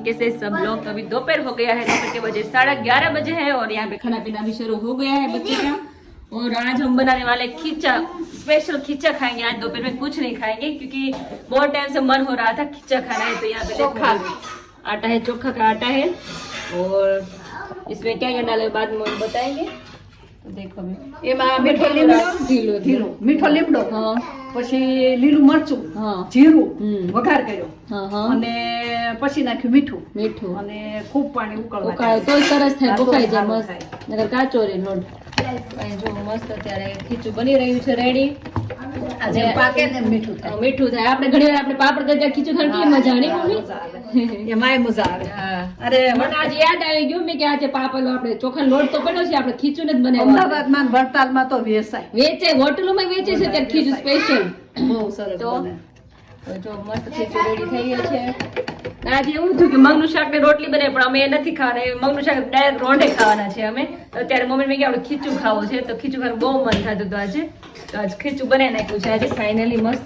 कैसे सब लोग? तो अभी दोपहर हो गया है, दोपहर के बजे 11:30 बजे है और यहाँ पे खाना पीना भी शुरू हो गया है बच्चे का। और आज हम बनाने वाले खींचा, स्पेशल खींचा खाएंगे। आज दोपहर में कुछ नहीं खाएंगे क्योंकि बहुत टाइम से मन हो रहा था खींचा खाना है। तो यहाँ पे चोखा आटा है, चोखा का आटा है और इसमें क्या क्या डाले बाद में बताएंगे। तो देखो એમાં મીઠો લીમડો મીઠો લીમડો પછી લીલું મરચું જીરું વઘાર કર્યો અને પછી નાખ્યું મીઠું અને ખૂબ પાણી ઉકળવા તો સરસ થાય, બફાઈ જાય મસ્ત, નકર કાચો રે લોટ। જો મસ્ત અત્યારે ખીચું બની રહ્યું છે રેડી। આજે પાકે ને મીઠું થાય। આપણે ઘણી વાર આપણે પાપડ ગજા ખીચું ખાવાની કેવી મજા આવે મમ્મી? એમાંય મજા આવે। અરે મને આજે યાદ આવી ગયું મેં કે આજે પાપડ આપણે ચોખા લોટ તો પડ્યો છે, આપણે ખીચું જ બનાવ્યું। અમદાવાદમાં વડતાલમાં તો વેચે, હોટલોમાં વેચે છે ત્યારે ખીચું સ્પેશિયલ, બહુ સરસ બને। તો જો મસ્ત ખીચું રેડી થઈ ગયું છે। આજે એવું થયું કે મગનું શાક ને રોટલી બને પણ અમે એ નથી ખાવાના, મગનું શાક ડાયરેક્ટ રોંઢે ખાવાના છે અમે। તો ત્યારે મમ્મી મેં કે આપણે ખીચું ખાવું છે, તો ખીચું ખાવાનું બહુ મન થતું હતું આજે। તો આજ ખીચું બનાવી નાખ્યું છે આજે ફાઇનલી મસ્ત।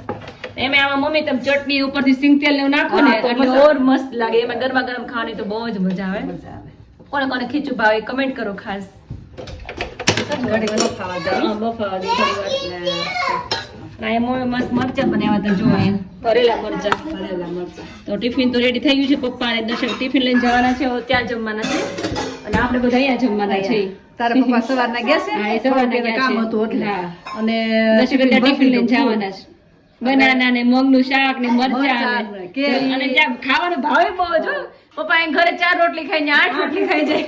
એમાં આમાં મમ્મી તમે ચટણી ઉપરથી સિંગ તેલ ને નાખો ને એટલે ઓર મસ્ત લાગે। એમાં ગરમા ગરમ ખાવાની તો બહુ જ મજા આવે। કોને કોને ખીચું ભાવે કમેન્ટ કરો ખાસ। મસ્ત મરચા બનાવ્યા હતા, જો અહીંયા ભરેલા મરચા। તો ટિફિન તો રેડી થઈ ગયું છે, પપ્પા અને દર્શક ટિફિન લઈને જવાના છે, ત્યાં જમવાના છે અને આપણે બધા અહીંયા જમવાના છે। તારા પપ્પા સવારના ગયા છે? હા, એ સવારના ગયા કામ છે હતું એટલે અને દર્શક ટિફિન લઈને જવાના છે। બનાના ને મગનું શાક ને મરચા અને ત્યાં ખાવાનો ભાવે બહુ જો પપ્પા અહીં ઘરે 4 રોટલી ખાઈને 8 રોટલી ખાઈ જાય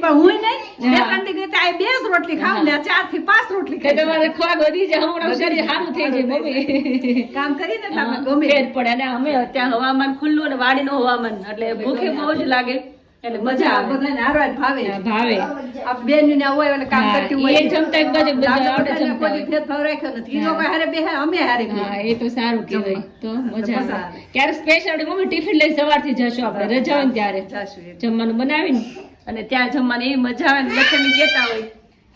પણ હું નહીં બે કંટી ગઈ તો આ 2 જ રોટલી ખાવ ને 4 થી 5 રોટલી ખાઈ તમારે ખોરાક વધી જાય, હમણાં શરીર સારું થઈ જાય મમ્મી। કામ કરીને એટલે આપણે ગમે ફેર પડે અને અમે ત્યાં હવામાન ખુલ્લું અને વાડીનું હવામાન એટલે ભૂખે બહુ જ લાગે એટલે મજા આવે, બધાને હારવાર ભાવે આ બેન ને હોય એટલે કામ કરતી હોય એ જમતા એક બાજુ બધા આવડે જમતા કોઈ ભેદભાવ રાખ્યો નથી, એ લોકો હારે બે અમે હારે હા એ તો સારું કહેવાય। તો મજા આવે ક્યારે સ્પેશિયલ મમ્મી ટિફિન લઈ સવારથી જશો આપણે રજા હોય ત્યારે જમવાનું બનાવીને અને ત્યાં જમવાની એવી મજા આવે ને લક્ષ્મી કહેતા હોય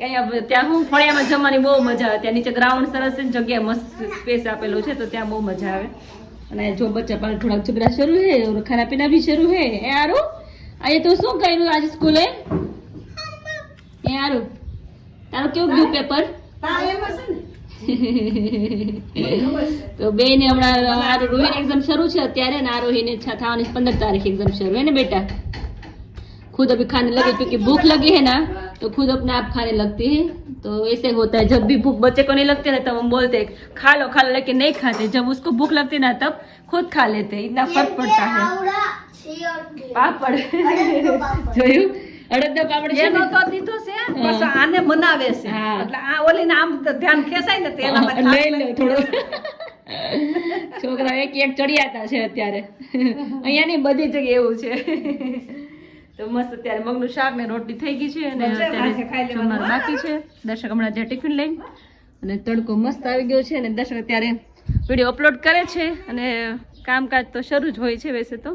કે અહીંયા ત્યાં હું ફળિયામાં જમવાની બહુ મજા આવે। ત્યાં નીચે ગ્રાઉન્ડ સરસ છે, જગ્યા મસ્ત સ્પેસ આપેલું છે, તો ત્યાં બહુ મજા આવે। અને જો બચ્ચા પાલ થોડાક ઝઘડા શરૂ છે और खाना पीना भी शुरू है। यारो આજે તો શું કર્યું આજે સ્કૂલે? यारो તારો કેવું ગયું પેપર? તો બેને હમણાં આરોહીને એક્ઝામ શરૂ છે અત્યારે ને આરોહીને થવાની 15 तारीख एग्जाम शुरू है ना बेटा। खुद अभी खाने लगे क्योंकि भूख लगी है ना तो खुद अपने आप खाने लगती है। तो ऐसे होता है जब भी भूख बच्चे को नहीं लगती ना तब हम बोलते हैं खा लो लेकिन नहीं खाते, जब उसको भूख लगती ना तब खुद खा लेते हैं, इतना फर्क पड़ता है। પાપડ જોયું અડદનો પાપડ છે એનો તો દીધો છે બસ આને મનાવે છે એટલે આ ઓલીને આમ ધ્યાન ખેસાય ને તેનામાં લઈ લે થોડો છોકરા એક ચડિયાતા છે અત્યારે અહીંયાની બધી જગ્યાએ એવું છે। તો મસ્ત અત્યારે મગનું શાક ને રોટલી થઈ ગઈ છે અને અત્યારે જમવાનું બાકી છે। દર્શક હમણાં જે ટિફિન લઈને અને તડકો મસ્ત આવી ગયો છે અને દર્શક અત્યારે વિડીયો અપલોડ કરે છે અને કામકાજ તો શરૂ જ હોય છે વૈસે તો।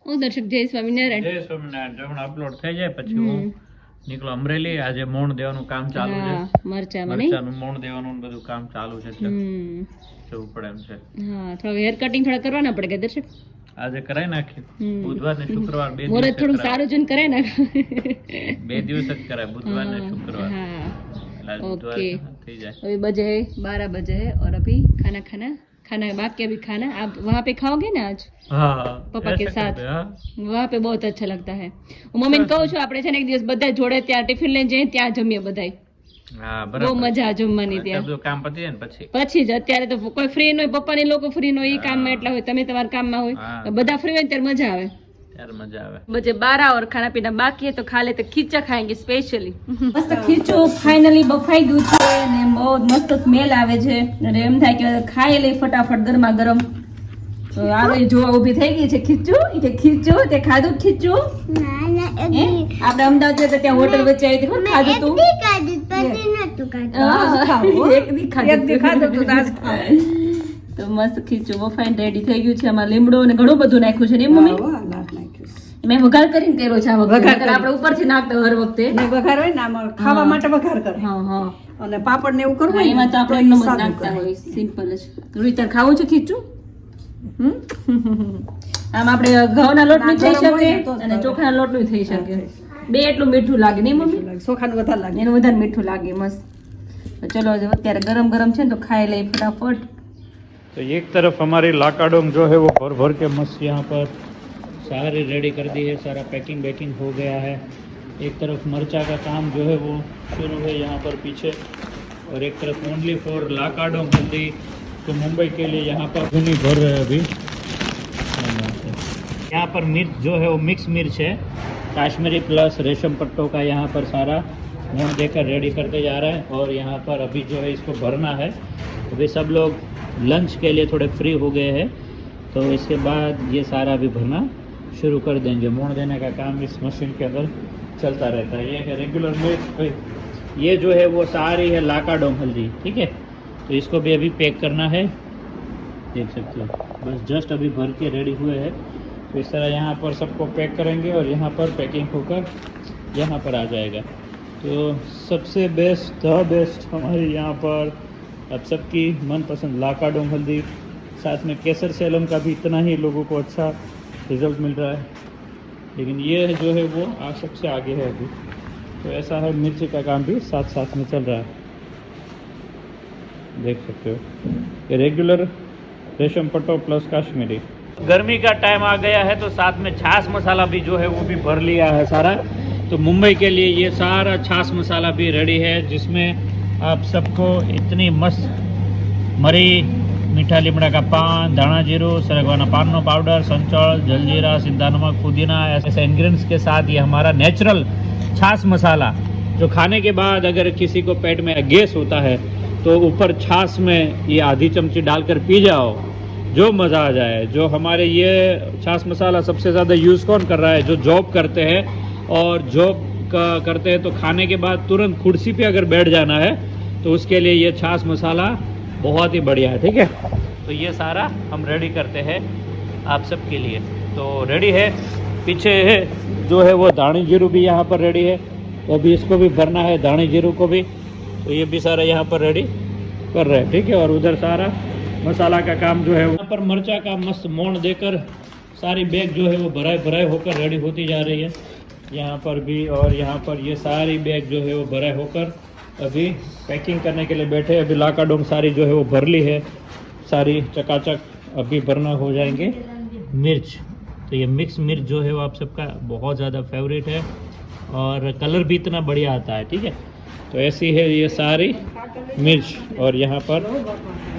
હું દર્શક જય સ્વામિનારાયણ જમણ અપલોડ થઈ જાય પછી હું નીકળો અમરેલી। આજે મોણ દેવાનું કામ ચાલુ છે, મરચાનું મોણ દેવાનું બધું કામ ચાલુ છે એટલે જવું પડે એમ છે। હા થોડું હેર કટિંગ થોડા કરવાના પડે કે દર્શક? આજે કરાઈ નાખ્યું, બુધવાર ને શુક્રવાર 2 મોરે દિવસ થોડું સારું જન કરાય નાખ 2 દિવસ જ કરાય, બુધવાર ને शुक्रवार। हाँ ओके થઈ જાય। अभी बजे 12 बजे है और अभी खाना बाकी अभी खाना आप वहाँ पे खाओगे ना आज? हाँ पापा के साथ वहाँ पे बहुत अच्छा लगता है। मम्मी ने कहूँ છું આપણે છે ને એક દિવસ બધા જોડે ત્યાં ટિફિન લઈને જઈએ ત્યાં જમીએ બધાય। હા બહુ બરાબર, મજા જમવાની ત્યાં બધું કામ પતી જાય ને પછી જ અત્યારે તો કોઈ ફ્રી ન હોય, પપ્પાની લોકો ફ્રી ન હોય, એ કામમાં એટલા હોય, તમે તમારા કામમાં હોય, બધા ફ્રી હોય ત્યારે મજા આવે। बजे 12 और खाना पीना बाकी है तो खा लेते, खींचा खाएंगे स्पेशली। मस्त खीचो फाइनली बफाई गયું છે ને બહુ મસ્ત સ્મેલ આવે છે અને એમ થાય કે ખાઈ લઈ ફટાફટ ગરમા ગરમ। તો આવે જોવા ઊભી થઈ ગઈ છે ખીચું, કે ખીચું તે ખાધું ખીચું? આપણે અમદાવાદ જતા ત્યાં હોટલ વચ્ચે આવી હતી, ખાધું તું? એક દી ખાધું। તો મસ્ત ખીચું બફાઈને રેડી થઈ ગયું છે। આમાં લીમડો ને ઘણું બધું નાખ્યું છે ને મમ્મી? મેં વઘાર કરીને કર્યો છે આ વઘાર આપણે ઉપરથી નાખતા હર વખતે વઘાર હોય ને આમાં ખાવા માટે વઘાર કરે। હા હા અને પાપડ ને એવું કરવું એમાં તો આપણે એમનો જ નાખતા હોય સિમ્પલ જ। રૂઈ તાર ખાવું છે ખીચું? આમ આપણે ઘઉંના લોટનું થઈ ગરમ હોય ને શકે તો જ અને ભાવે. ચોખાના લોટનું થઈ શકે બે એટલું મીઠું લાગે નહીં મમ્મી ચોખાનું વધારે લાગે. એનું વધારે મીઠું લાગે મસ્ત તો ચલો હવે અત્યારે ગરમ ગરમ છે ને તો ખાઈ લઈ फटाफट तो एक तरफ हमारी लाकाडोंग जो है वो भर भर के मस्त यहाँ पर सारे रेडी कर दी है, सारा पैकिंग वैकिंग हो गया है। एक तरफ मरचा का काम जो है वो शुरू है यहाँ पर पीछे, और एक तरफ ओनली फॉर लाकाडोंग हल्दी तो मुंबई के लिए यहाँ पर भुनी भर रहे हैं अभी। यहाँ पर मिर्च जो है वो मिक्स मिर्च है, काश्मीरी प्लस रेशम पट्टों का यहाँ पर सारा मोड़ देकर रेडी करते जा रहा है। और यहाँ पर अभी जो है इसको भरना है। अभी सब लोग लंच के लिए थोड़े फ्री हो गए हैं, तो इसके बाद ये सारा अभी भरना शुरू कर देंगे। मोड़ देने का काम इस मशीन के अंदर चलता रहता है। ये है रेगुलर मिर्च, ये जो है वो सारी है लाकाडोंग हल्दी, ठीक है। तो इसको भी अभी पैक करना है, देख सकते हो बस जस्ट अभी भर के रेडी हुए हैं। तो इस तरह यहाँ पर सबको पैक करेंगे और यहाँ पर पैकिंग होकर यहाँ पर आ जाएगा। तो सबसे बेस्ट द बेस्ट हमारी यहाँ पर अब सबकी मनपसंद लाकाडोंग हल्दी, साथ में केसर सेलम का भी इतना ही लोगों को अच्छा रिजल्ट मिल रहा है, लेकिन ये जो है वो सबसे आगे है अभी। तो ऐसा है, मिर्ची का काम भी साथ साथ में चल रहा है, देख सकते हो। ये रेगुलर रेशम पट्टो प्लस काश्मीरी। गर्मी का टाइम आ गया है तो साथ में छाछ मसाला भी जो है वो भी भर लिया है सारा। तो मुंबई के लिए ये सारा छाछ मसाला भी रेडी है, जिसमें आप सबको इतनी मस्त मरी, मीठा लीमड़ा का पान, दाना जीरू, सरगवाना पान पाउडर, संचल, जलजीरा, सिंधा नमक, पुदीना, ऐसे इंग्रेडिएंट्स के साथ ये हमारा नेचुरल छाछ मसाला, जो खाने के बाद अगर किसी को पेट में गैस होता है तो ऊपर छाछ में ये आधी चमची डालकर पी जाओ, जो मज़ा आ जाए। जो हमारे ये छाछ मसाला सबसे ज़्यादा यूज़ कौन कर रहा है? जो जॉब करते हैं, और जॉब करते हैं तो खाने के बाद तुरंत कुर्सी पे अगर बैठ जाना है तो उसके लिए ये छाछ मसाला बहुत ही बढ़िया है, ठीक है। तो ये सारा हम रेडी करते हैं आप सब के लिए। तो रेडी है, पीछे है जो है वो दानी जीरू भी यहाँ पर रेडी है, वो भी इसको भी भरना है, दानी जीरू को भी। तो ये भी सारा यहाँ पर रेडी कर रहे हैं, ठीक है। और उधर सारा मसाला का काम जो है यहाँ पर मरचा का मस्त मोड़ देकर सारी बैग जो है वो भराई भराई होकर रेडी होती जा रही है यहाँ पर भी। और यहाँ पर ये सारी बैग जो है वो भराई होकर अभी पैकिंग करने के लिए बैठे। अभी लाकाडोंग सारी जो है वो भर ली है, सारी चकाचक अभी भरना हो जाएंगे मिर्च। तो ये मिक्स मिर्च जो है वो आप सबका बहुत ज़्यादा फेवरेट है, और कलर भी इतना बढ़िया आता है, ठीक है। तो ऐसी है ये सारी मिर्च, और यहाँ पर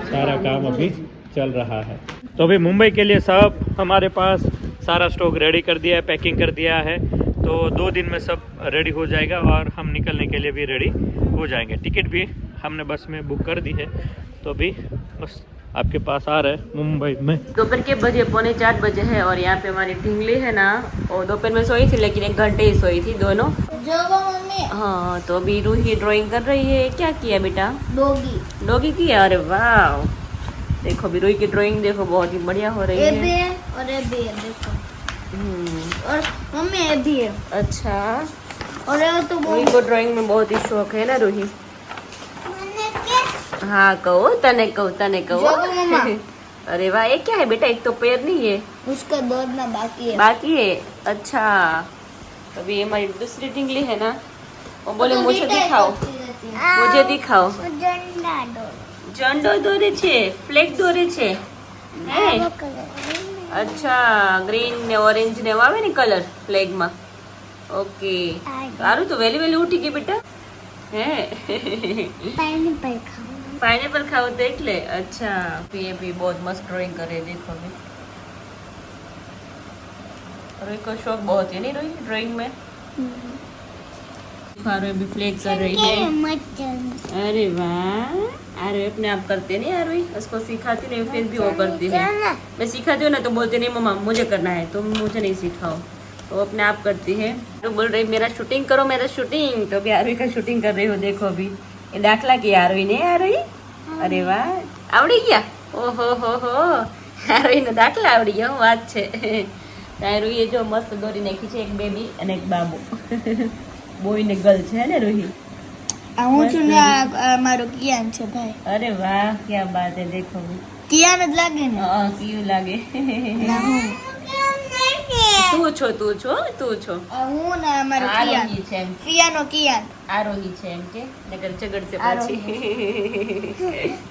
सारा काम अभी चल रहा है। तो अभी मुंबई के लिए सब हमारे पास सारा स्टॉक रेडी कर दिया है, पैकिंग कर दिया है। तो 2 दिन में सब रेडी हो जाएगा और हम निकलने के लिए भी रेडी हो जाएंगे। टिकट भी हमने बस में बुक कर दी है, तो अभी बस आपके पास आ रहे हैं मुंबई में। दोपहर के बजे 3:45 बजे है, और यहाँ पे हमारी ढिंगली है ना, वो दोपहर में सोई थी लेकिन 1 घंटे ही सोई थी दोनों। हाँ, तो अभी रूही ड्राइंग कर रही है। क्या किया बेटा? डॉगी। डॉगी किया? अरे वाह, देखो अभी रूही की ड्राइंग देखो, बहुत ही बढ़िया हो रही है। और ये भी है, देखो। और मम्मी ये भी है। अच्छा, और ये तो रूही को ड्राइंग में बहुत ही शौक है ना रूही? हाँ कहो, तने कहो। मम्मा। अरे वाह, ये क्या है बेटा? एक तो पैर नहीं है, उसका दौड़ना बाकी है। अच्छा, अभी हमारी दूसरी टिंगली है ना, वो बोले मुझे दिखाओ, मुझे दिखाओ। झंडो दौरे छे, फ्लेग दौरे छे। अच्छा, ग्रीन ने ऑरेंज ने આવે ને કલર ફ્લેગ માં। ઓકે, સારું। તો વેલી વેલી ઉઠી ગઈ બેટા? હે, પાઇનેપલ ખાવ તો એટલે? अच्छा, ये भी बहुत मस्त ड्राइंग करे, देखो अभी रोही को शौक बहुत है नहीं रोही ड्राइंग में। फारो भी फ्लेग कर रही है। अरे वाह, अरे अपने आप करते नहीं यार, उसको सिखाती नहीं फिर भी वो करती है। मैं सिखाती हूँ ना तो बोलती नहीं मम्मा मुझे करना है, तुम मुझे नहीं सिखाओ, तो अपने आप करती है। तो बोल रही मेरा शूटिंग करो, मेरा शूटिंग। तो अभी आरवी का शूटिंग कर रही हो, देखो अभी ये दाखला की आरवी ने। आरवी अरे वाह, आवड़ी गया। ओहो हो आरवी ने दाखला आवड़ी गया, વાત છે। તારું એ જો મસ્ત દોરી નાખી છે, એક બેબી અને એક બાબુ, બોય ને ગર્લ છે ને રોહી। હું છું ને મારો કિયાન છે ભાઈ। અરે વાહ, क्या बात है, देखो કિયાન જ લાગે ને? हाँ, क्यों लागे? ના હું તું છો હું ને અમારો કિયાન આરોહી છે એમ ફિયાનો કિયાન આરોહી છે એમ કે નગર ઝગડશે પાછી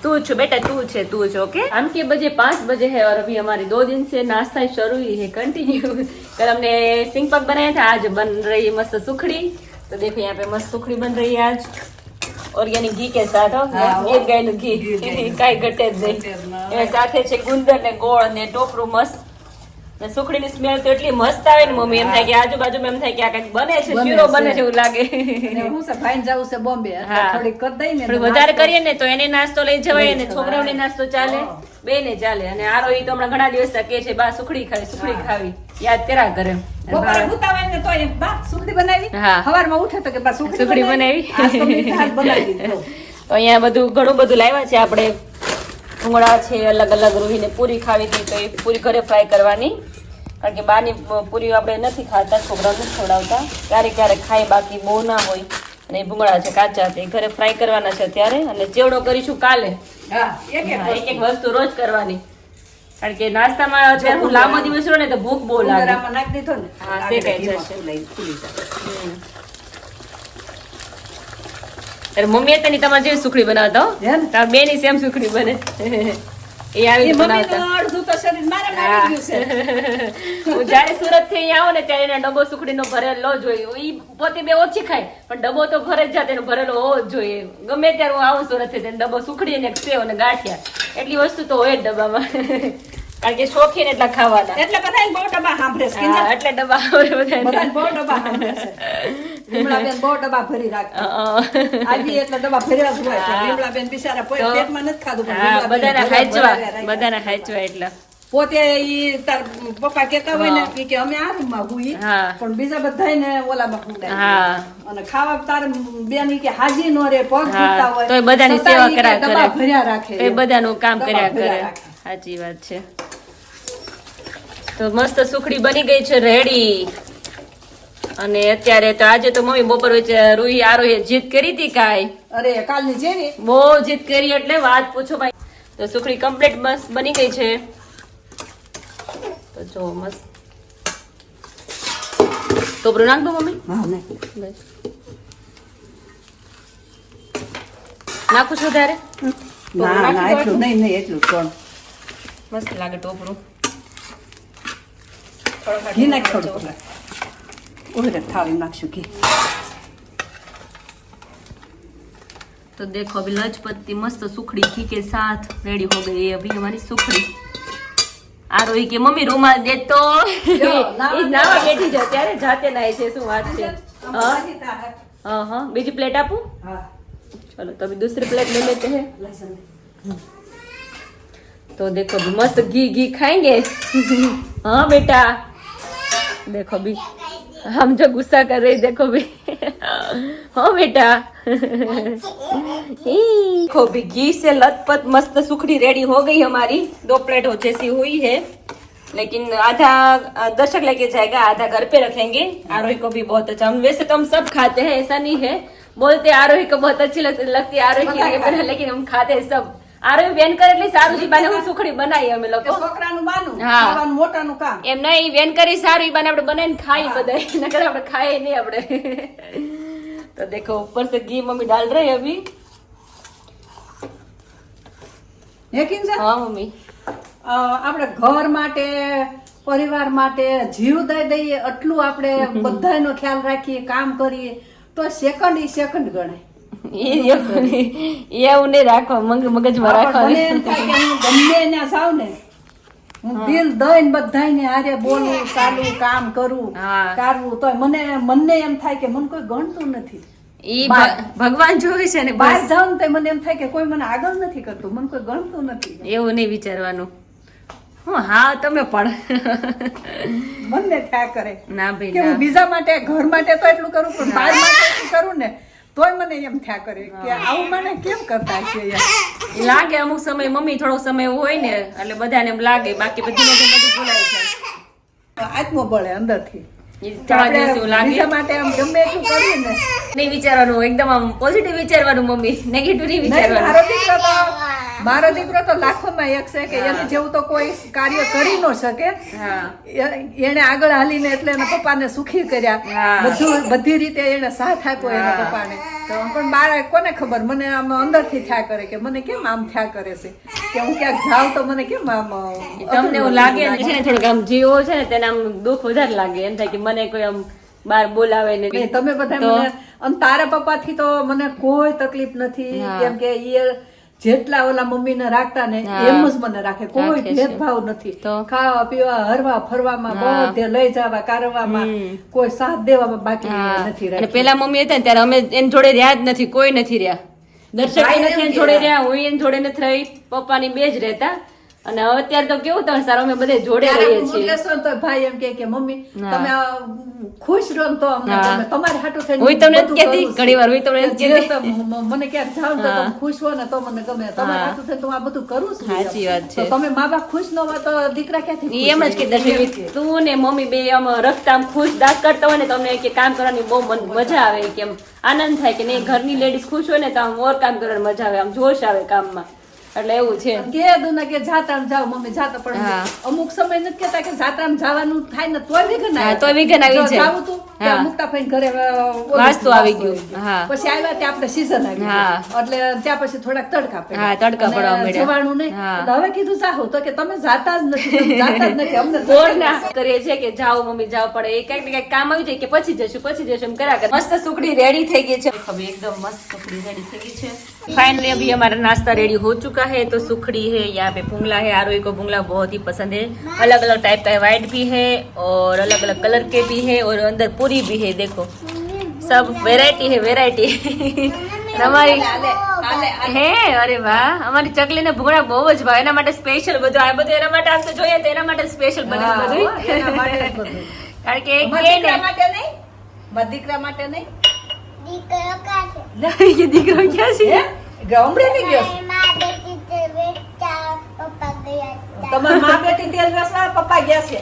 तू છો बेटा तू છો ओके हम के बजे 5 बजे है और अभी हमारे 2 दिन से नाश्ता शुरू ही है कंटिन्यू कल हमने सिंग पक बनाया था आज बन रही है मस्त सुखड़ी तो देखो यहाँ पे मस्त सुखड़ी बन रही है आज ઓર્ગેનિક ઘી કે સાથ ગીર ગાયનું ઘી કાંઈ ઘટે જ નહીં એ સાથે છે ગુંદર ને ગોળ ને ટોપરું મસ્ત ને સુખડીની સ્મેલ તો એટલી મસ્ત આવે ને મમ્મી એમ થાય કે આજુબાજુમાં એમ થાય કે આ કંઈક બને છે શીરો બને છે એવું લાગે હું છે ભાઈને જાવું છે બોમ્બે થોડીક કરી દઈ ને થોડું વધારે કરીએ ને તો એને નાસ્તો લઈ જવાય અને છોકરાઓને નાસ્તો ચાલે બેને ચાલે અને આરોહી તો હમણાં ઘણા દિવસ કે છે બા સુખડી ખાવી યાદ તેરા કરે બપોરે ઉતાવળ ને તો એમ બા સુખડી બનાવી હા. સવારમાં ઉઠે તો કે બા સુખડી બનાવી. આજ તો મેં હાથ બનાવી દીધો. તો અહીંયા ઘણું બધું લાવ્યા છે આપણે ભૂંગળા છે અલગ અલગ રૂહીને પૂરી ખાવી હતી તો એ પૂરી ઘરે ફ્રાય કરવાની કારણ કે બારની પૂરી આપણે નથી ખાતા છોકરાઓને નથી ખવડાવતા ક્યારેક ખાય બાકી બહુ ના હોય અને એ ભૂંગળા છે કાચા છે એ ઘરે ફ્રાય કરવાના છે અત્યારે અને ચેવડો કરીશું કાલે હા એક વસ્તુ રોજ કરવાની કારણ કે નાસ્તામાં અત્યારે હું લાંબો દિવસ રહ્યો ને તો ભૂખ બહુ લાગે ઉંદરામાં નાખી દીધો ને હા, શેકાઈ ઘીમાં જશે. ફૂલાઈ ફૂલી જાય. અરે મમ્મી તેની તમારે જેવી સુખડી બનાવતા હો હે ને? તાર બે ની સેમ સુખડી બને એ આવી એ રીતે બનાવતા મમ્મીનું અડધું તો શરીર મારામાં આવી ગયું છે. હું જયારે સુરત થી અહીંયા આવું ને ત્યારે એના ડબ્બો સુખડીનો ભરેલો જ હોય ઈ પોતે બે ઓછી ખાય પણ ડબ્બો તો ઘરે જ જાતે એનો ભરેલો હોવો જ જોઈએ ગમે ત્યારે હું આવું સુરત થી તેને ડબ્બો સુખડી ને સેવ અને ગાંઠિયા એટલી વસ્તુ તો હોય જ ડબ્બામાં કારણ કે શોખીન એટલા ખાવાના એટલે બધાય બહુ ડબ્બા સાંભળે છે. હા, એટલે ડબ્બા આવડે બધાને. બધાય બહુ ડબ્બા સાંભળે છે. વિમળાબેન બહુ ડબ્બા ભરી રાખે. આજે એટલા ડબ્બા ભર્યા જ હોય. તો વિમળાબેન બિચારા પોતે તો- પેટમાં નથી ખાધું પણ હા, વિમળાબેન બધાના ભર્યા હાચવા રાખ્યા. બધાના હાચવા એટલા પોતે ઈ તાર પપ્પા કહેતા હોય ને કે અમે આ રૂમમાં હુઈ હા. પણ બીજા બધાયને ઓલામાં હુંડાય. હા અને ખાવા તાર બેન ઈ કે હાજી નો રે પગ હા, દુખતા હોય તોય બધાની છતાં સેવા ઈ કે કર્યા ડબ્બા કરે. ભર્યા રાખે એ બધાનું કામ ડબ્બા કર્યા ભર્યા કરે રાખે. સાચી વાત છે તો મસ્ત સુખડી બની ગઈ છે રેડી અને અત્યારે તો આજે તો મમ્મી બપોર વચ્ચે રૂહી આરોહી જીત કરી હતી કાંઈ અરે કાલની જેવી બહુ જીત કરી એટલે વાત પૂછો ભાઈ તો સુખડી કમ્પ્લીટ મસ્ત બની ગઈ છે તો જો મસ્ત ટોપરું નાખ દો મમ્મી હા ને બસ નાખું છું ત્યારે ના ના એટલું નહીં એટલું કોણ મસ્ત લાગે ટોપરું ઘી નાખ થોડું ઓરે થાળી નાખશું ઘી तो देखो अभी लजपति मस्त सुखड़ी घी के साथ रेडी हो गई है अभी हमारी सुखड़ी आरोही के मम्मी रुमाल दे तो નાવા બેઠી છે ત્યારે જાતે નાય છે શું વાત છે हाँ हाँ बीजी प्लेट आपू चलो तो अभी दूसरी प्लेट ले लेते हैं तो देखो अभी मस्त घी घी खाएंगे हाँ बेटा देखो भी हम जो गुस्सा कर रहे देखो भी हाँ बेटा देखो भी घी से लथपथ मस्त सुखड़ी रेडी हो गई हमारी 2 प्लेट हो जैसी हुई है लेकिन आधा दर्शक लेके जाएगा आधा घर पे रखेंगे आरोही को भी बहुत अच्छा हम वैसे तो हम सब खाते हैं ऐसा नहीं है बोलते आरोही को बहुत अच्छी लगती है आरोही के लिए बना लेकिन हम खाते हैं सब આરોહી વેન કરે એટલે સારું છે બાને હું સુખડી બનાવી અમે લોકો છોકરાનું બાનું હા. ખાવાનું મોટાનું કામ એમ નહીં વેન કરી સારું બાને આપણે બનાવીને ખાઈ બધા નકર આપણે ખાઈએ નહીં આપણે તો देखो ऊपर से घी मम्मी डाल रही है अभी હેકીન છે हाँ मम्मी આપણે ઘર માટે પરિવાર માટે જીવ દઈ દઈએ એટલું આપણે બધાયનો ખ્યાલ રાખીએ કામ કરીએ તો સેકન્ડ ગણાય એવું નહીં રાખવા મગજમાં આપણને એમ રાખવાનું થાય કે હું ગમે ત્યાં જાઉં ને હું દિલ દઈને બધાયને હારે બોલું ચાલું કામ કરું હા. કરવું તો મને એમ થાય કે મને કોઈ ગણતું નથી ઈ ભગવાન જોવે છે ને બહાર બસ જાઉં ને તો મને એમ થાય કે કોઈ મને આગળ નથી કરતું મને કોઈ ગણતું નથી એવું નહીં વિચારવાનું હા તમે પણ મને થયા કરે ના ભાઈ કે હું ના બીજા માટે ઘર માટે તો એટલું કરું પણ બહાર માટે એટલું કરું ને તોય મને એમ થયા કરે કે આવું મને કેમ કરતા છે યાર ઈ લાગે અમુક સમય મમ્મી થોડો સમય હોય ને એટલે બધાને એમ લાગે બાકી બધી બધું ભૂલાઈ જાય આત્મબળે અંદરથી ઈ થોડા દિવસ એવું લાગે બીજા માટે આમ ગમે એટલું કરીએ ને નહીં વિચારવાનું એકદમ આમ પોઝિટિવ વિચારવાનું મમ્મી નેગેટિવ નહીં નહીં, વિચારવાનું મારો દીકરો તો મારો દીકરો તો લાખોમાં એક છે કે એને જેવું તો કોઈ કાર્ય કરી ન શકે. એને આગળ હાલીને એટલે એના પપ્પાને સુખી કર્યા, બધી રીતે એને સાથ આપ્યો એના પપ્પાને. તો પણ મારા કોને ખબર, મને આમ અંદરથી થયા કરે કે મને કેમ આમ થયા કરે છે કે હું ક્યાંક જાઉં તો મને કેમ આમ તમને એવું લાગે છે ને થોડુંક આમ જીવો છે ને તેને આમ દુઃખ વધારે લાગે, એમ થાય કે મને કોઈ આમ બાર બોલાવે ને. તમે બધા મને અને તારા પપ્પા થી તો મને કોઈ તકલીફ નથી, કેમ કે એ જેટલા ઓલા મમ્મી ને રાખતા ને એમ જ મને રાખે, કોઈ ભેદભાવ નથી. ખાવા પીવા હરવા ફરવામાં બધે લઈ જવા કારવામાં કોઈ સાથ દેવામાં બાકી નથી અને પેલા મમ્મી હતા ને ત્યારે અમે એની જોડે રહ્યા જ નથી, કોઈ નથી રહ્યા, દર્શક નથી એની જોડે રહ્યા, હું એની જોડે નથી રહી, પપ્પાની બે જ રહેતા. અને હવે અત્યારે તો કેવું તમે સારું અમે બધે જોડે રહીએ છીએ. તો ભાઈ એમ કે મમ્મી તમે ખુશ રહો તો અમને ગમે, તમારે હાટું થઈને હું તમને જ કહેતી ઘણીવાર, હું તમને જ કહેતી મને ક્યાંક જાવ તો તમે ખુશ હો ને તો મને ગમે, તમારે હાટું થઈને તો આ બધું કરું છું. સાચી વાત છે. તમે મા બાપ ખુશ ન હોય તો દીકરા ક્યાંથી? એમ જ કે દર્શક તું ને મમ્મી બે આમ રખતા આમ ખુશ દાંત કરતા હોય ને તમને કે કામ કરવાની બહુ મજા આવે, કે આમ આનંદ થાય કે નહીં ઘરની લેડીઝ ખુશ હોય ને તો આમ ઓર કામ કરવાની મજા આવે, આમ જોશ આવે કામમાં. એટલે એવું છે કે જાત્રામાં જાવ મમ્મી જાતા, પણ અમુક સમય નથી કેતા કે જાત્રામાં જવાનું થાય ને તોય વિઘન આવે, તો વિઘન આવી જાય. જાવું તું ત્યાં મુક્તા ફઈને ઘરે વાસ્તુ આવી ગયું, પછી આવ્યા ત્યાં આપણે સીઝન આવી એટલે ત્યાં પછી થોડાક તડકા પડ્યા, તડકા પડવા મળ્યા, જવાનું નહીં. હવે કીધું જાહો તો કે તમે જાતા જ નથી, જાતા જ નથી, અમને બોર ના કરીએ છીએ કે જાઓ મમ્મી જાવ, પણ એ કઈક ને કઈક કામ આવી જાય કે પછી જશું એમ કર્યા કરે. મસ્ત સુખડી રેડી થઈ ગઈ છે, एकदम मस्त सुखड़ी रेडी થઈ ગઈ છે. फाइनली अभी हमारा नाश्ता रेडी हो चुका है. तो सुखड़ी है, यहाँ पे पुंगला है, आरोही को पुंगला बहुत ही पसंद है, अलग अलग टाइप का है, व्हाइट भी है और अलग अलग कलर के भी है और अंदर पूरी भी है. देखो सब वेराइटी है, वेराइटी. हमारी હે અરે વાહ, અમારી ચકલી ને ભૂંગળા બહુ જ ભાવે, એના માટે સ્પેશિયલ બધું આ બધું એના માટે આમ તો જોઈએ તો એના માટે સ્પેશિયલ બધું કારણ કે દીકરા માટે નહીં, દીકરા માટે નહીં, દીકરો ક્યાં છે ગામડે ની ગયો તમારા મા બેટી તેલ વેચવા પપ્પા ગયા છે.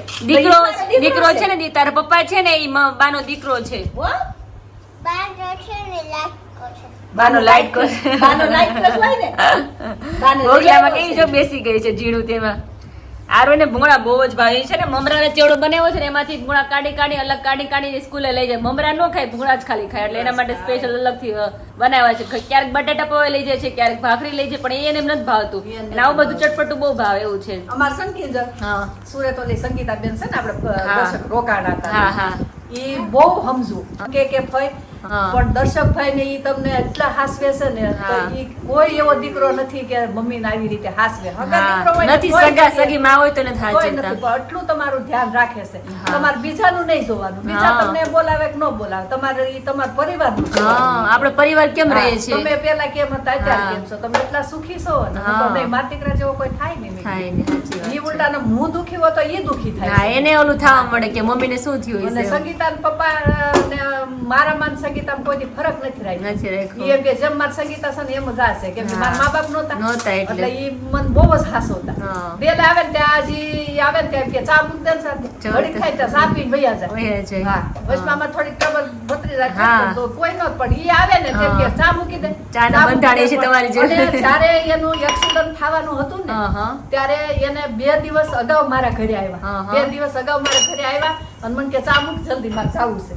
દીકરો છે ને તારા પપ્પા છે ને એ બાનો દીકરો છે, બાનો લાઈટ કો ભોગલામાં કેવી જો બેસી ગઈ છે ઝીણું, તેમાં આરો ને ભૂંગળા બહુ જ ભાવે છે ને. મમરાને ચેવડો બનાવ્યો છે ને એમાંથી ભૂંગળા કાઢી અલગ કાઢી સ્કૂલે લઈ જાય. મમરા નો ખાય, ભૂંગળા જ ખાલી ખાય, એટલે એના માટે સ્પેશિયલ અલગથી બનાવ્યા છે. ક્યારેક બટાટા પૌવા લઈ જાય છે, ક્યારેક ભાખરી લઈ જાય, પણ એને એમ નથી ભાવતું, અને આવું બધું ચટપટું બહુ ભાવે એવું છે. અમાર સંગીત સુરત ઓલી સંગીતા બેન છે ને આપણે રોકાણા હતા, ઈ બહુ સમજુ કે ફઈ પણ દર્શકભાઈ ને ઈ તમને એટલા હાસવે છે ને, તો ઈ કોઈ એવો દીકરો નથી કે મમ્મી ને આવી રીતે હાસવે. નથી સગા સગી માં હોય તો નથી એટલું તમારું ધ્યાન રાખે છે. તમારે બીજાનું નહીં જોવાનું, બીજા તમને બોલાવે કે ન બોલાવે, તમારે ઈ તમારા પરિવાર નું. આપણે પરિવાર કેમ રહીએ છીએ, તમે પેલા કેમ હતા અત્યારે કેમ છો, તમે એટલા સુખી છો ને. તમે મારા દીકરા જેવો કોઈ થાય નહીં. ઈ ઉલટાને હું દુખી હોય તો ઈ દુખી થાય, એને ઓલું થવા મળે કે મમ્મી ને શું થયું. અને સંગીતા પપ્પા ને મારા માન સંગીતા કોઈ ફરક નથી રાખ્યો. એમ કે જેમ મારા સંગીતા છે ને એમ જ હશે, કેમ કે મારા મા બાપ નહોતા એટલે ઈ મન બહુ જ હાસો હતા. બેન આવે ને ત્યાં હજી આવે ને ત્યાં કે ચા મૂક દે સાથે ઘડી ખાઈ ત્યાં ચા પીને વયા જાય. હા વચમાં થોડીક ટ્રબલ ભતરી રાખે તો કોઈ ન પણ ઈ આવે ને તેમ કે ચા મૂકી દે, ચા બંધાડે છે તમારી જોડે. જ્યારે એનું એક્સિડન્ટ થવાનું હતું ને ત્યારે એને 2 દિવસ અગાઉ મારા ઘરે આવ્યા, 2 દિવસ અગાઉ મારા ઘરે આવ્યા અને મને કે ચા મૂક જલ્દી મારે જાવું છે.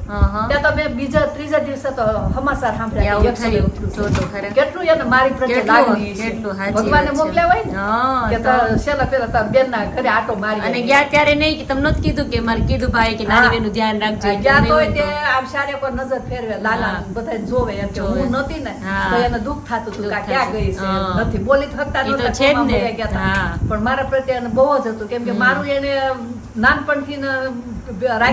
ત્યાં તો મેં બીજા ત્રીજા દિવસે તો સમાચાર સાંભળ્યા, કેટલું એને મારી પ્રત્યે લાગણી છે. ભગવાને મોકલ્યા હોય ને કે તો છેલ્લા પેલા તો બેન ના ઘરે આટો મારી. અને ગયા ત્યારે નહીં કે તમને જ કીધું કે મારે કીધું ભાઈ કે નાની બેન નું ધ્યાન રાખજો. ગયા તો તે આમ સારે પર નજર ફેરવે, લાલા બધા જોવે એમ કે હું નહોતી ને તો એને દુઃખ થતું હતું કે ક્યાં ગઈ છે, નથી બોલી શકતા નહોતા, પણ મારા પ્રત્યે એને બહુ જ હતું, કેમ કે મારું એને નાનપણથી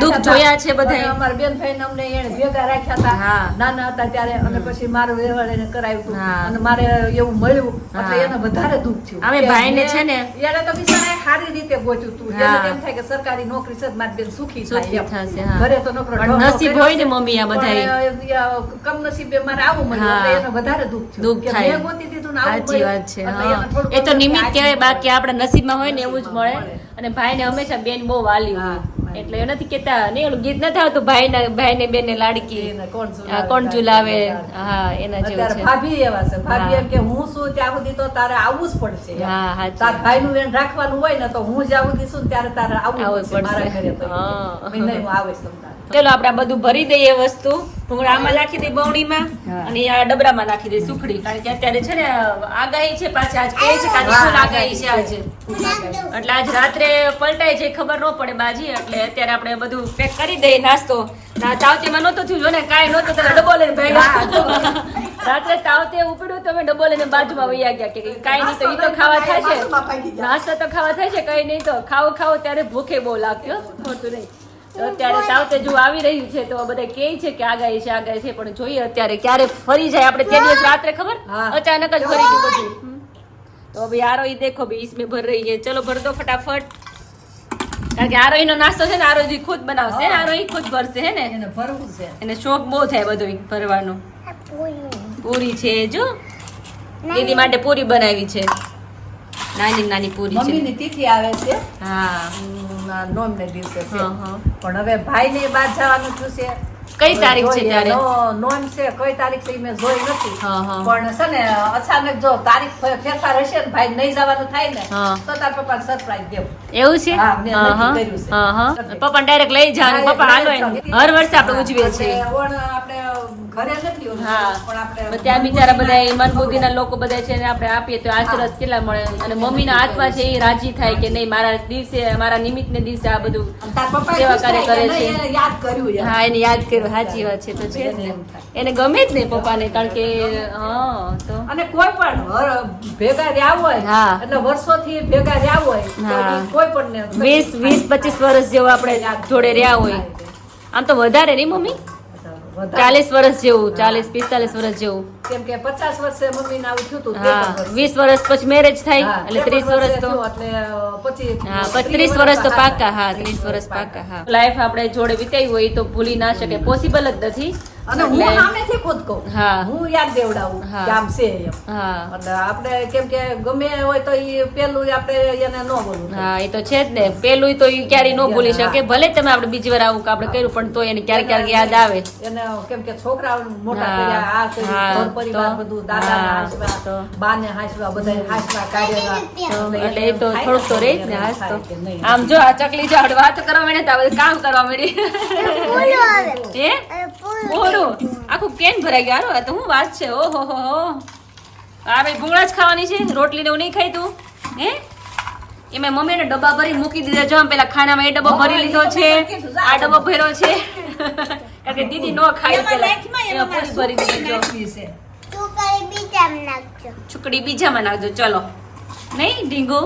દુઃખ જોયા છે બધા. અમારા બેન ભાઈ ને અમને એને ભેગા રાખ્યા હતા નાના હતા ત્યારે, અને પછી મારું વ્યવહાર એને કરાવ્યું હતું અને મારે એવું મળ્યું એટલે એને વધારે દુઃખ થયું. અમે ભાઈ ને છે ને એને તો બિચારા સારી રીતે ગોચ્યું હતું, એને એમ થાય કે સરકારી નોકરી છે મારી બેન સુખી થાય, ઘરે તો નોકરો નસીબ હોય ને મમ્મી આ બધા કમ નસીબે મારે આવું મળ્યું એટલે એને વધારે દુઃખ થયું કે મેં ગોતી દીધું ને આવું મળ્યું. સાચી વાત છે, એ તો નિમિત્ત કહેવાય, બાકી આપણા નસીબમાં હોય ને એવું જ મળે. અને ભાઈ ને હંમેશા બેન બહુ વાલી હોય. એટલે એ નથી કેતા નહીં ઓલું ગીત નથી આવતું ભાઈ ને બેન ને લાડકી એને કોણ કોણ ઝુલાવે હા એના જેવું અત્યારે છે ભાભી એવા છે ભાભી એમ કે હું શું ત્યાં સુધી તો તારે આવવું જ પડશે હા હાચું. તાર ભાઈનું વેણ રાખવાનું હોય ને તો હું જ્યાં સુધી છું ને ત્યારે તારે આવવું આવવું પડશે મારા પડશે. ઘરે તો હા. મેં નહીં હું આવીશ તમ તારે. ચલો આપણે આ બધું ભરી દઈએ વસ્તુ ભૂંગળા આમાં નાખી દઈએ બવણીમાં હા. અને આ ડબરામાં નાખી દઈએ સુખડી કારણ કે અત્યારે છે ને આગાહી છે પાછી આજ કહે છે કે આજે હા, ફૂલ આગાહી છે આજે નાખ એટલે આજ રાત્રે પલટાય છે ખબર ન પડે બાજી એટલે અત્યારે આપણે બધું પેક કરી દઈએ નાસ્તો ના તાવતીમાં નહોતું થયું જો ને કાંઈ નહોતું તમે ડબ્બો લઈને ભાગ્યા રાત્રે તાવતે ઉપડ્યું તો અમે ડબ્બો લઈને બાજુમાં વૈયા ગયા કે કાંઈ નહીં તો ઈ તો ખાવા થાય બાજુમાં ભાગી છે ગયા. નાસ્તો તો ખાવા થાય છે કઈ નહીં તો ખાવો ત્યારે ભૂખે બહુ લાગતી હો ખોટું નહીં તો અત્યારે તાવતે જો આવી રહ્યું છે તો બધા કહે છે કે આગાહી છે પણ જોઈએ અત્યારે ક્યારે ફરી જાય આપણે તે દિવસ રાત્રે ખબર હા. અચાનક જ ફરી ગયું બધું तो अभी आरोही देखो भी इसमें भर रही है चलो भर दो फटाफट કારણ કે આરોહી નો નાસ્તો છે ને આરોહી ખુદ બનાવશે ને આરોહી ખુદ ભરશે હે ને એને ભરવું છે એને શોખ બહુ થાય બધું ભરવાનો પૂરી છે જો દીદી માટે પૂરી બનાવી છે નાની નાની પૂરી છે મમ્મીની તિથિ આવે છે હા નોમ ને દિવસે છે હા, હા. પણ હવે ભાઈ ને બહાર જવાનું થયું છે કઈ તારીખ છે ત્યારે નોમ છે કઈ તારીખ છે ઈ મેં જોઈ નથી હા, હા. પણ છે ને અચાનક જો તારીખ ફેરફાર હશે ને ભાઈ નહીં જવાનું થાય ને હા. તો તાર પપ્પા સરપ્રાઈઝ દેવું એવું છે હા, મેં હા, હા. નક્કી કર્યું છે. હા, હા. પપ્પાને ડાયરેક્ટ લઈ જવાનું પપ્પા હાલો એમ. હર વર્ષે આપણે ઉજવીએ છીએ આપણે ઘરે નથી ઉજવતું, હા પણ આપણે ત્યાં બિચારા બધા મનબુદ્ધિના લોકો બધા છે ને આપણે આપીએ તો આશીર્વાદ કેટલા મળે અને મમ્મીના હાથમાં છે એ રાજી થાય કે નહીં મારા દિવસે મારા નિમિત્તને દિવસે આ બધું તાર પપ્પાએ સેવા ખુશ થાય કાર્ય કે કરે છે. નહીં, એને યાદ કર્યું એમ. હા એને યાદ કર્યું સાચી વાત છે તો છે જ ને એને ગમે જ ને પપ્પાને કારણ કે હા તો અને કોઈ પણ ભેગા રહ્યા હોય હા. એટલે વર્ષોથી ભેગા રહ્યા હોય તો હા. ઈ કોઈ પણ ને 20-25 વર્ષ જેવું આપણે જોડે રહ્યા હોય આમ તો વધારે નહીં મમ્મી વધારે. 40 વર્ષ જેવું 40-45 વર્ષ જેવું કેમ કે 50 વર્ષે મમ્મીને આવું થયું હતું, હા 53 20 વર્ષ પછી મેરેજ થાય હા, એટલે 30 વર્ષ તો થયું એટલે પછી હા 30 વર્ષ તો પાકા હા 30 વર્ષ પાકા હા લાઈફ આપણે જોડે વિતાવી હોય તો ભૂલી ના શકે પોસિબલ જ નથી અને હું એટલે- સામેથી ખુદ કહું હા. હું યાદ દેવડાવું હા. કે આમ છે એમ હા એટલે આપણે કેમ કે ગમે હોય તો ઈ પેલું આપણે એને ન બોલવું હા એ તો છે જ ને પેલું તો ઈ ક્યારેય ન ભૂલી શકે ભલે તમે આપણે બીજી વાર આવું કે આપણે કર્યું પણ તો એને ક્યારેક ક્યારેક યાદ આવે એને કેમ કે છોકરાઓ મોટા હા. કર્યા આ કર્યું, હા. ઘર પરિવાર તો. બધું દાદાને હા. હાંસવા, તો. બાને હાંસવા, બધાને હાંસવા, કાર્યવા. એટલે એ તો થાય થોડુંક તો ને, રહે જ ને એને હાસ તો થાય કે નહીં. આમ જો આ ચકલી જો આપણે વાતો કરવા માંડે તો આ બધું કામ કરવા માંડી હે બોરું આખું કેન ભરાઈ ગયું હારું, આ તો હું વાત છે ઓહો હો હો આ ભાઈ ભૂંગળા જ ખાવાની છે રોટલી ને એવું નહીં ખાઈ તું હે એમાં મમ્મીને ડબ્બા ભરી મૂકી દીધા જો આમ પેલા ખાનામાં એ ડબ્બો ભરી લીધો છે આ ડબ્બો ભર્યો છે કારણ કે દીદી નો ખાય પેલા એમાં પૂરી ભરી દીધી જો નાખવી છે. તું કઈ બીજામાં નાખજો છુકડી બીજામાં નાખજો ચલો નહીં ઢીંગુ